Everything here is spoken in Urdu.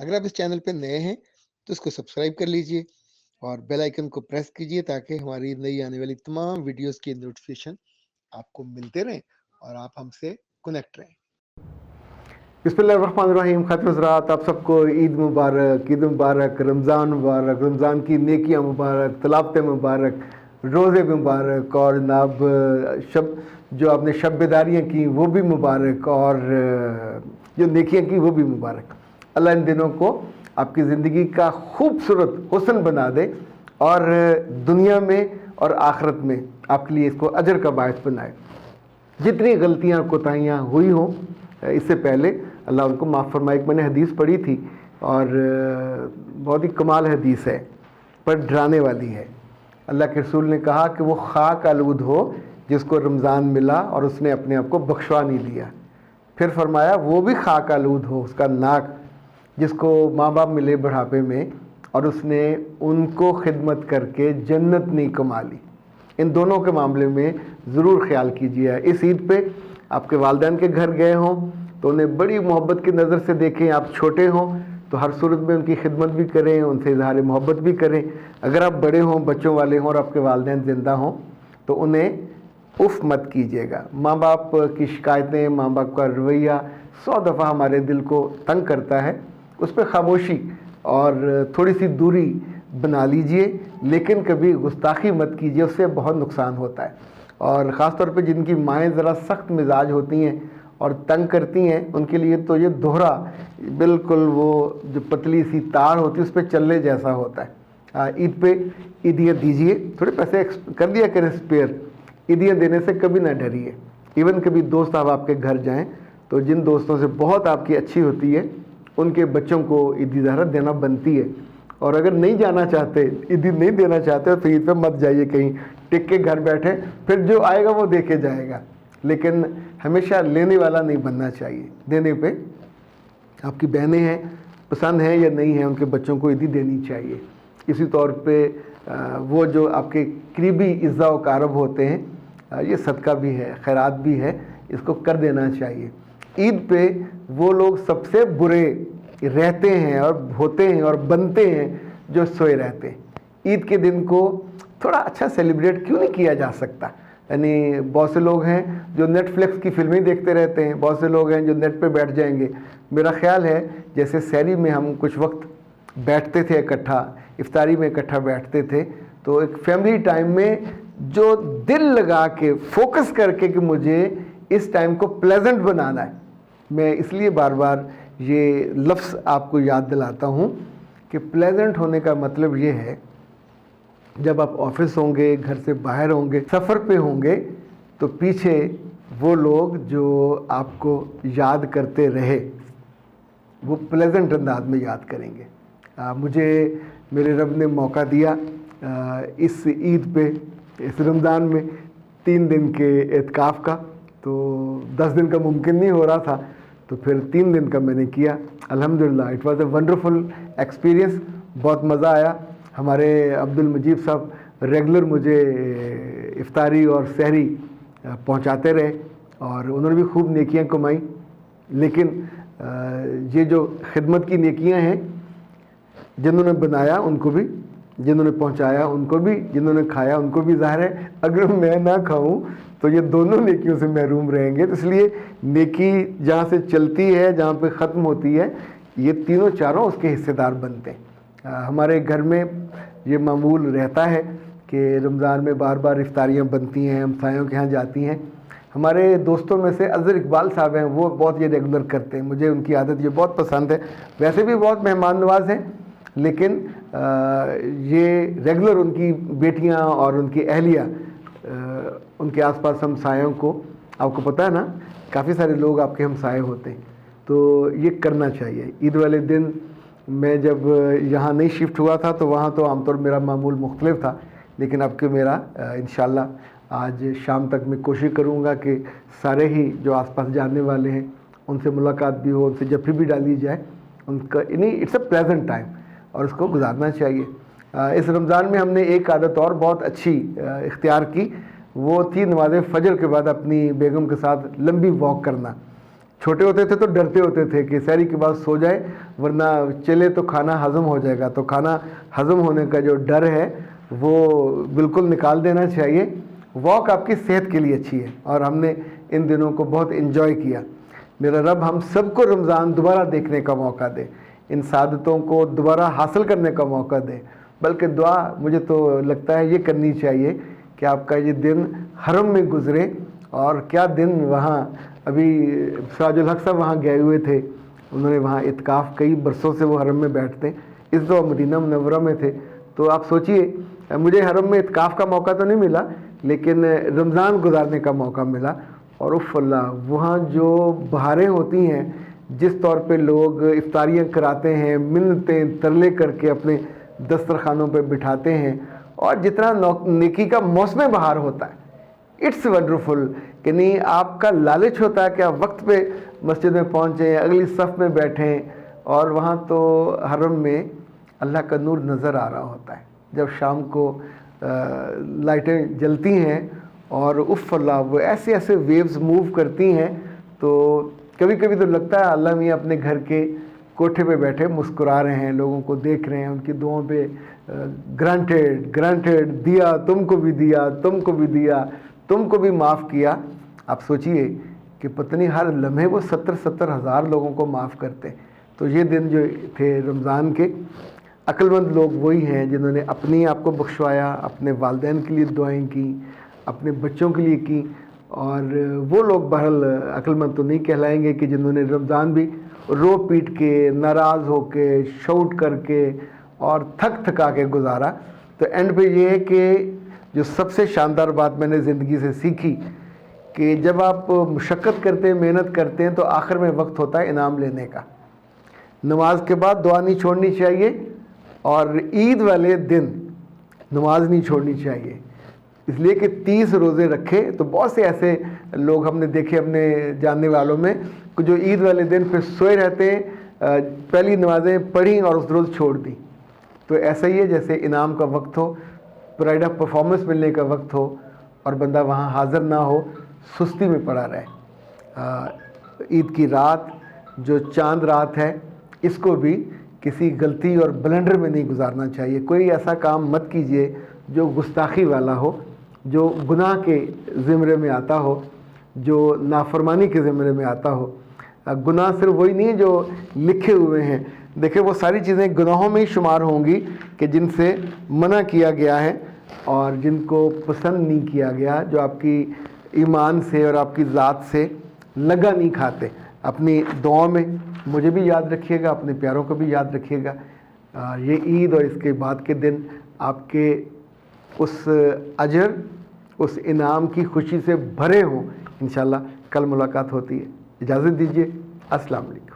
اگر آپ اس چینل پہ نئے ہیں تو اس کو سبسکرائب کر لیجئے اور بیل آئیکن کو پریس کیجئے تاکہ ہماری نئی آنے والی تمام ویڈیوز کی نوٹیفیکیشن آپ کو ملتے رہیں اور آپ ہم سے کنیکٹ رہیں۔ بسم اللہ الرحمن الرحیم۔ خاتم حضرات، آپ سب کو عید مبارک، عید مبارک، رمضان مبارک، رمضان کی نیکیاں مبارک، تلاوتیں مبارک، روزے مبارک، اور جناب جو آپ نے شب بیداریاں کی وہ بھی مبارک، اور جو نیکیاں کی وہ بھی مبارک۔ اللہ ان دنوں کو آپ کی زندگی کا خوبصورت حسن بنا دے اور دنیا میں اور آخرت میں آپ کے لیے اس کو اجر کا باعث بنائے۔ جتنی غلطیاں کوتاہیاں ہوئی ہوں اس سے پہلے اللہ ان کو معاف فرمائے۔ میں نے حدیث پڑھی تھی اور بہت ہی کمال حدیث ہے، پر ڈرانے والی ہے۔ اللہ کے رسول نے کہا کہ وہ خاک آلود ہو جس کو رمضان ملا اور اس نے اپنے آپ کو بخشوا نہیں دیا۔ پھر فرمایا وہ بھی خاک آلود ہو اس کا ناک جس کو ماں باپ ملے بڑھاپے میں اور اس نے ان کو خدمت کر کے جنت نہیں کما لی۔ ان دونوں کے معاملے میں ضرور خیال کیجیے۔ اس عید پہ آپ کے والدین کے گھر گئے ہوں تو انہیں بڑی محبت کی نظر سے دیکھیں۔ آپ چھوٹے ہوں تو ہر صورت میں ان کی خدمت بھی کریں، ان سے اظہار محبت بھی کریں۔ اگر آپ بڑے ہوں، بچوں والے ہوں اور آپ کے والدین زندہ ہوں تو انہیں اف مت کیجیے گا۔ ماں باپ کی شکایتیں، ماں باپ کا رویہ 100 دفعہ ہمارے دل کو تنگ کرتا ہے۔ اس پہ خاموشی اور تھوڑی سی دوری بنا لیجئے، لیکن کبھی گستاخی مت کیجیے، اس سے بہت نقصان ہوتا ہے۔ اور خاص طور پہ جن کی مائیں ذرا سخت مزاج ہوتی ہیں اور تنگ کرتی ہیں، ان کے لیے تو یہ دوہرا بالکل وہ جو پتلی سی تار ہوتی ہے اس پہ چلنے جیسا ہوتا ہے۔ عید پہ عیدیاں دیجیے، تھوڑے پیسے کر دیا کریں اسپیئر۔ عیدیاں دینے سے کبھی نہ ڈریے۔ ایون کبھی دوست آپ کے گھر جائیں تو جن دوستوں سے بہت آپ کی اچھی ہوتی ہے ان کے بچوں کو عیدی زہرت دینا بنتی ہے۔ اور اگر نہیں جانا چاہتے، عیدی نہیں دینا چاہتے تو عید پہ مت جائیے، کہیں ٹک کے گھر بیٹھے، پھر جو آئے گا وہ دے کے جائے گا۔ لیکن ہمیشہ لینے والا نہیں بننا چاہیے۔ دینے پہ آپ کی بہنیں ہیں، پسند ہیں یا نہیں ہیں، ان کے بچوں کو عیدی دینی چاہیے۔ اسی طور پہ وہ جو آپ کے قریبی اعزا و اقارب ہوتے ہیں، یہ صدقہ بھی ہے، خیرات بھی ہے، اس کو کر دینا چاہیے۔ عید پہ وہ لوگ سب سے برے رہتے ہیں اور ہوتے ہیں اور بنتے ہیں جو سوئے رہتے ہیں۔ عید کے دن کو تھوڑا اچھا سیلیبریٹ کیوں نہیں کیا جا سکتا؟ یعنی بہت سے لوگ ہیں جو نیٹ فلکس کی فلمیں دیکھتے رہتے ہیں، بہت سے لوگ ہیں جو نیٹ پہ بیٹھ جائیں گے۔ میرا خیال ہے جیسے سحری میں ہم کچھ وقت بیٹھتے تھے اکٹھا، افطاری میں اکٹھا بیٹھتے تھے، تو ایک فیملی ٹائم میں جو دل لگا کے فوکس کر کے کہ مجھے اس ٹائم کو پلیزنٹ بنانا ہے، میں اس لیے بار بار یہ لفظ آپ کو یاد دلاتا ہوں کہ پلیزنٹ ہونے کا مطلب یہ ہے جب آپ آفس ہوں گے، گھر سے باہر ہوں گے، سفر پہ ہوں گے، تو پیچھے وہ لوگ جو آپ کو یاد کرتے رہے وہ پلیزنٹ انداز میں یاد کریں گے۔ مجھے میرے رب نے موقع دیا اس عید پہ، اس رمضان میں 3 دن کے اعتکاف کا، تو 10 دن کا ممکن نہیں ہو رہا تھا، تو پھر 3 دن کا میں نے کیا۔ الحمدللہ it was a wonderful experience, بہت مزہ آیا۔ ہمارے عبد المجید صاحب ریگولر مجھے افطاری اور سحری پہنچاتے رہے اور انہوں نے بھی خوب نیکیاں کمائیں۔ لیکن یہ جو خدمت کی نیکیاں ہیں، جنہوں نے بنایا ان کو بھی، جنہوں نے پہنچایا ان کو بھی، جنہوں نے کھایا ان کو بھی، ظاہر ہے اگر میں نہ کھاؤں تو یہ دونوں نیکیوں سے محروم رہیں گے۔ تو اس لیے نیکی جہاں سے چلتی ہے، جہاں پہ ختم ہوتی ہے، یہ تینوں چاروں اس کے حصے دار بنتے ہیں۔ ہمارے گھر میں یہ معمول رہتا ہے کہ رمضان میں بار بار افطاریاں بنتی ہیں، ہمسایوں کے ہاں جاتی ہیں۔ ہمارے دوستوں میں سے اظہر اقبال صاحب ہیں، وہ بہت یہ ریگولر کرتے ہیں، مجھے ان کی عادت یہ بہت پسند ہے۔ ویسے بھی بہت مہمان نواز ہیں، لیکن یہ ریگولر ان کی بیٹیاں اور ان کی اہلیہ ان کے آس پاس ہمسایوں کو، آپ کو پتہ ہے نا کافی سارے لوگ آپ کے ہمسائے ہوتے ہیں، تو یہ کرنا چاہیے۔ عید والے دن میں جب یہاں نہیں شفٹ ہوا تھا تو وہاں تو عام طور میرا معمول مختلف تھا، لیکن اب کہ میرا انشاءاللہ آج شام تک میں کوشش کروں گا کہ سارے ہی جو آس پاس جاننے والے ہیں ان سے ملاقات بھی ہو، ان سے جفی بھی ڈالی جائے، ان کا نہیں اٹس اے پلیزنٹ ٹائم اور اس کو گزارنا چاہیے۔ اس رمضان میں ہم نے ایک عادت اور بہت اچھی اختیار کی، وہ تھی نماز فجر کے بعد اپنی بیگم کے ساتھ لمبی واک کرنا۔ چھوٹے ہوتے تھے تو ڈرتے ہوتے تھے کہ سحری کے بعد سو جائے ورنہ چلے تو کھانا ہضم ہو جائے گا. تو کھانا ہضم ہونے کا جو ڈر ہے وہ بالکل نکال دینا چاہیے. واک آپ کی صحت کے لیے اچھی ہے اور ہم نے ان دنوں کو بہت انجوائے کیا. میرا رب ہم سب کو رمضان دوبارہ دیکھنے کا موقع دے, ان سعادتوں کو دوبارہ حاصل کرنے کا موقع دے. بلکہ دعا مجھے تو لگتا ہے یہ کرنی چاہیے کہ آپ کا یہ دن حرم میں گزرے. اور کیا دن وہاں, ابھی سراج الحق صاحب وہاں گئے ہوئے تھے, انہوں نے وہاں اعتکاف کئی برسوں سے وہ حرم میں بیٹھتے ہیں, اس دفعہ مدینہ منورہ میں تھے. تو آپ سوچئے مجھے حرم میں اعتکاف کا موقع تو نہیں ملا لیکن رمضان گزارنے کا موقع ملا. اور اف اللہ وہاں جو بہاریں ہوتی ہیں, جس طور پہ لوگ افطاریاں کراتے ہیں, منتیں ترلے کر کے اپنے دسترخوانوں پہ بٹھاتے ہیں, اور جتنا نیکی کا موسم بہار ہوتا ہے, اٹس ونڈرفل. کہ نہیں آپ کا لالچ ہوتا ہے کہ آپ وقت پہ مسجد میں پہنچیں, اگلی صف میں بیٹھیں, اور وہاں تو حرم میں اللہ کا نور نظر آ رہا ہوتا ہے جب شام کو لائٹیں جلتی ہیں. اور اف اللہ وہ ایسے ایسے ویوز موو کرتی ہیں, تو کبھی کبھی تو لگتا ہے اللہ میاں اپنے گھر کے کوٹھے پہ بیٹھے مسکرا رہے ہیں, لوگوں کو دیکھ رہے ہیں, ان کی دعاؤں پہ گرانٹیڈ دیا, تم کو بھی دیا, تم کو بھی دیا, تم کو بھی معاف کیا. آپ سوچئے کہ پتہ نہیں ہر لمحے وہ 70 ہزار لوگوں کو معاف کرتے. تو یہ دن جو تھے رمضان کے, عقل مند لوگ وہی ہیں جنہوں نے اپنی آپ کو بخشوایا, اپنے والدین کے لیے دعائیں کی, اپنے بچوں کے لیے کی. اور وہ لوگ بہرحال عقل مند تو نہیں کہلائیں گے کہ جنہوں نے رمضان بھی رو پیٹ کے, ناراض ہو کے, شاؤٹ کر کے اور تھک تھکا کے گزارا. تو اینڈ پہ یہ ہے کہ جو سب سے شاندار بات میں نے زندگی سے سیکھی کہ جب آپ مشقت کرتے ہیں, محنت کرتے ہیں, تو آخر میں وقت ہوتا ہے انعام لینے کا. نماز کے بعد دعا نہیں چھوڑنی چاہیے, اور عید والے دن نماز نہیں چھوڑنی چاہیے. اس لیے کہ 30 روزے رکھے. تو بہت سے ایسے لوگ ہم نے دیکھے اپنے جاننے والوں میں جو عید والے دن پھر سوئے رہتے ہیں, پہلی نمازیں پڑھیں اور اس روز چھوڑ دیں. تو ایسا ہی ہے جیسے انعام کا وقت ہو, پرائڈ آف پرفارمنس ملنے کا وقت ہو, اور بندہ وہاں حاضر نہ ہو, سستی میں پڑا رہے. عید کی رات جو چاند رات ہے, اس کو بھی کسی غلطی اور بلنڈر میں نہیں گزارنا چاہیے. کوئی ایسا کام مت کیجئے جو گستاخی والا ہو, جو گناہ کے زمرے میں آتا ہو, جو نافرمانی کے زمرے میں آتا ہو. گناہ صرف وہی نہیں ہے جو لکھے ہوئے ہیں. دیکھیں وہ ساری چیزیں گناہوں میں ہی شمار ہوں گی کہ جن سے منع کیا گیا ہے اور جن کو پسند نہیں کیا گیا, جو آپ کی ایمان سے اور آپ کی ذات سے لگا نہیں کھاتے. اپنی دعاؤں میں مجھے بھی یاد رکھیے گا, اپنے پیاروں کو بھی یاد رکھیے گا. یہ عید اور اس کے بعد کے دن آپ کے اس اجر, اس انعام کی خوشی سے بھرے ہوں. انشاءاللہ کل ملاقات ہوتی ہے. اجازت دیجیے. السلام علیکم.